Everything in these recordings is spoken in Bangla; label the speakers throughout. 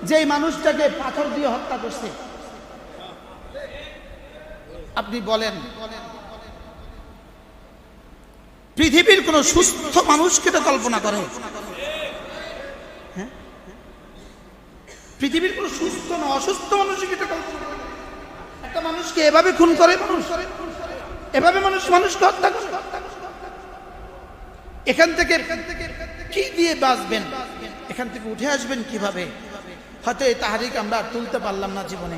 Speaker 1: যেই মানুষটাকে পাথর দিয়ে হত্যা করছে, আপনি বলেন পৃথিবীর কোন সুস্থ মানুষকে এটা কল্পনা করে? হ্যাঁ, পৃথিবীর কোন সুস্থ না অসুস্থ মানুষকে এটা কল্পনা করে? একটা মানুষকে এভাবে খুন করে মানুষ, এভাবে মানুষকে হত্যা করে। এখান থেকে কি দিয়ে বাঁচবেন? এখান থেকে উঠে আসবেন কিভাবে? হয়তো এই তাহরিক আমরা তুলতে পারলাম না জীবনে,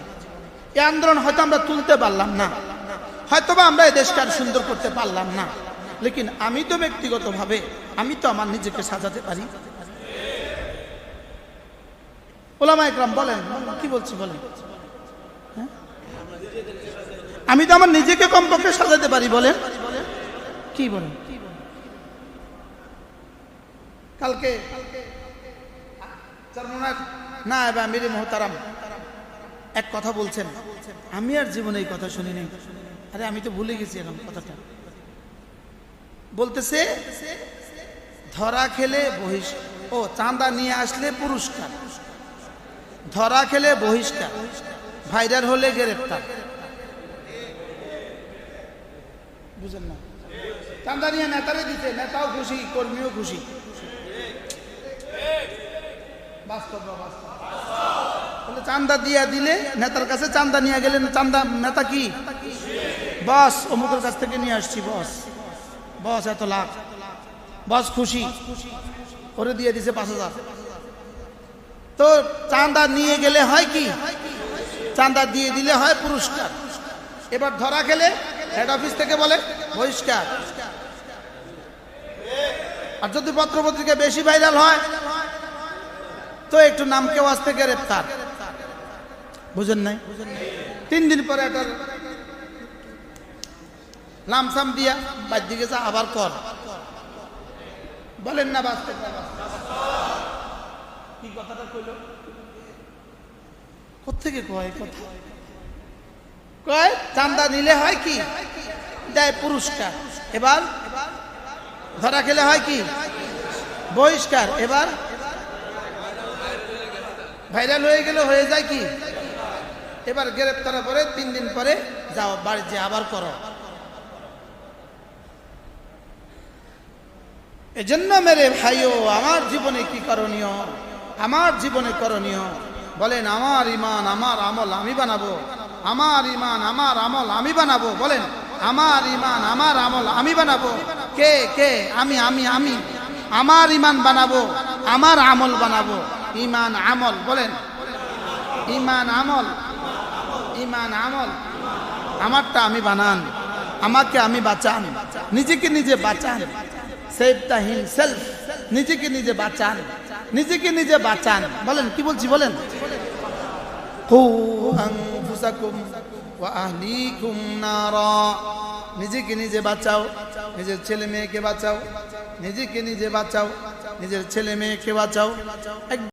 Speaker 1: এই আন্দোলন হয়তো আমরা তুলতে পারলাম না, হয়তোবা আমরা এই দেশকে আর সুন্দর করতে পারলাম না, লেকিন আমি তো ব্যক্তিগতভাবে আমি তো আমার নিজেকে সাজাতে পারি। ওলামা একরাম বলেন, কি বলছি বলেন, আমি তো আমার নিজেকে কমপক্ষে সাজাতে পারি, বলেন কি বলেন? কালকে না এবার আমির মোহতারাম এক কথা বলছেন, আমি আর জীবনে এই কথা শুনি নাই। আরে আমি তো ভুলে গেছি এখন কথাটা। বলতেছে ধরা খেলে চাঁদা নিয়ে আসলে পুরস্কার, ধরা খেলে বহিষ্কার, ভাইরাল হলে গ্রেফতার। বুঝেন না? চাঁদা নিয়ে নেতারে দিতে, নেতাও খুশি, কর্মীও খুশি। বাস্তব বাস্তব। চাঁদা দিয়ে দিলে, নেতার কাছে চাঁদা নিয়ে গেলেন, চাঁদা নেতা কি বস, অমুকের কাছ থেকে নিয়ে আসছি, বস এত লাখ, বস খুশি, ওরে দিয়ে দিছে 5,000। তো চাঁদা নিয়ে গেলে হয় কি, চাঁদা দিয়ে দিলে হয় পুরস্কার। এবার ধরা খেলে হেড অফিস থেকে বলে বহিষ্কার। আর যদি পত্রপত্রিকা বেশি ভাইরাল হয় তো একটু নামকে ওয়াস্তে গ্রেফতার। বুঝেন নাই? 3 দিন পরে একটা লামসাম দিয়া বাদ দিকে যা আবার কর। বলেন না বাস্তব? কি কথাটা কইল? কোত্থেকে কয় কথা? কয় চাঁদা নিলে হয় কি, দেয় পুরস্কার। এবার ধরা খেলে হয় কি, বহিষ্কার। এবার ভাইরাল হয়ে গেলে হয়ে যায় কি, এবার গ্রেপ্তার পরে 3 দিন পরে যাও বাড়ি, যে আবার করো। এজন্য মেরে ভাইও, আমার জীবনে কি করণীয়? আমার জীবনে করণীয় বলেন, আমার ঈমান আমার আমল আমি বানাবো, আমার ঈমান আমার আমল আমি বানাবো। বলেন, আমার ঈমান আমার আমল আমি বানাবো। কে কে? আমি আমি আমি আমার ঈমান বানাবো, আমার আমল বানাবো। ঈমান আমল, বলেন ঈমান আমল, ঈমান আমল। আমারটা আমি বানান, আমাকে আমি বাঁচান, নিজেকে নিজে বাঁচান। সেভ দ্য হিমসেলফ, নিজেকে নিজে বাঁচান, নিজেকে নিজে বাঁচান। বলেন কি বলছি বলেন? কু আনফুসাকুম ওয়া আহলিকুম নারা। নিজেকে নিজে বাঁচাও, নিজের ছেলে মেয়েকে বাঁচাও, নিজেকে নিজে বাঁচাও, নিজের ছেলে মেয়েকে বাঁচাও।